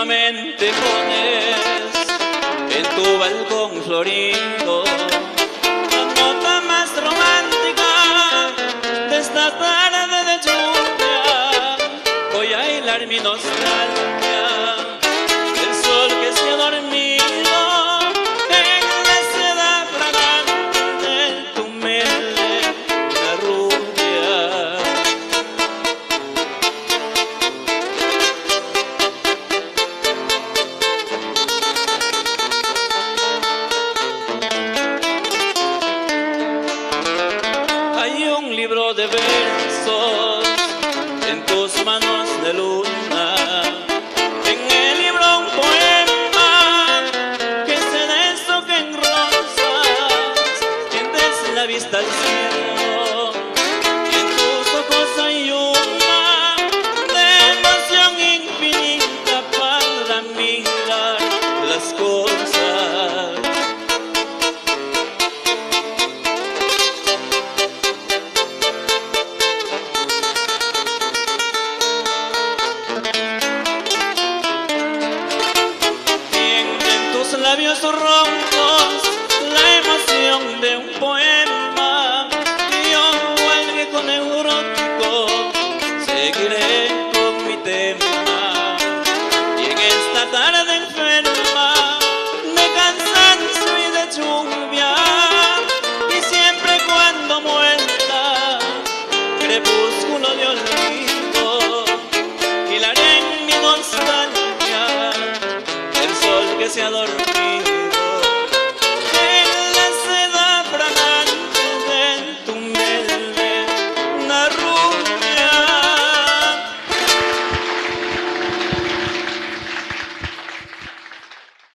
nuevamente pones en tu balcón florido la nota más romántica de esta tarde de lluvia. Voy a hilar mi nostalgia del sol que se ha dormido en la seda fragante de tu melena rubia. Hay un libro de versos en tus manos de luna, en el libro un poema que se deshoja en rosas, tiendes la vista al cielo y en tus ojos hay una de emoción infinita para mirar las cosas. Labios roncos, la emoción de un poema. Yo, al viejo neurótico, seguiré con mi tema. Y en esta tarde enferma de cansancio y de lluvia, y siempre cuando muerta, crepúsculo de olvido, hilaré en mi nostalgia el sol que se ha dormido